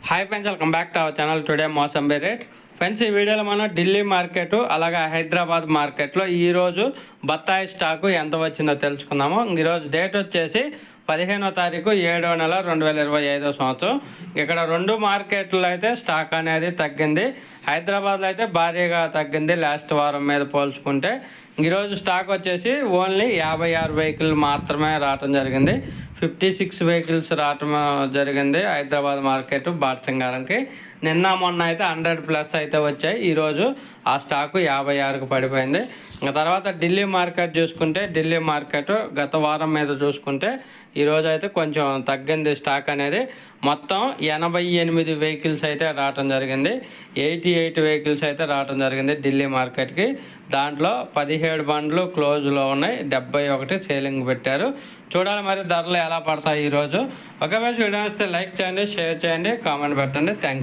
Hi friends, welcome back to our channel. Today mosambi rate. Friends, ఈ వీడియోలో మనం Delhi market అలాగే హైదరాబాద్ మార్కెట్లో ఈరోజు బత్తాయి స్టాకు ఎంత వచ్చిందో తెలుసుకుందాము. ఈరోజు డేట్ వచ్చేసి 15వ తారీఖు 7వ నెల 2025 సంవత్సరం. ఇక్కడ రెండు మార్కెట్లో అయితే స్టాక్ అనేది తగ్గింది. హైదరాబాద్లో అయితే భారీగా తగ్గింది లాస్ట్ వారం మీద పోల్చుకుంటే. ఈరోజు స్టాక్ వచ్చేసి ఓన్లీ 56 వెహికల్ మాత్రమే రావటం జరిగింది. 56 వెహికల్స్ రావటం జరిగింది హైదరాబాద్ మార్కెట్ బాటసింగారంకి. నిన్న మొన్న అయితే 100+ అయితే వచ్చాయి. ఈరోజు ఆ స్టాకు 56కు పడిపోయింది. ఇంకా తర్వాత ఢిల్లీ మార్కెట్ చూసుకుంటే, ఢిల్లీ మార్కెట్ గత వారం మీద చూసుకుంటే ఈరోజు అయితే కొంచెం తగ్గింది స్టాక్ అనేది. మొత్తం 88 వెహికల్స్ అయితే రావటం జరిగింది. 88 వెహికల్స్ అయితే రావటం జరిగింది ఢిల్లీ మార్కెట్కి. దాంట్లో 17 బండ్లు క్లోజ్లో ఉన్నాయి, 71 సేలింగ్ పెట్టారు. చూడాలి మరి ధరలు ఎలా పడతాయి ఈరోజు. ఒకవేళ వీడియో వస్తే లైక్ చేయండి, షేర్ చేయండి, కామెంట్ పెట్టండి. Thank you.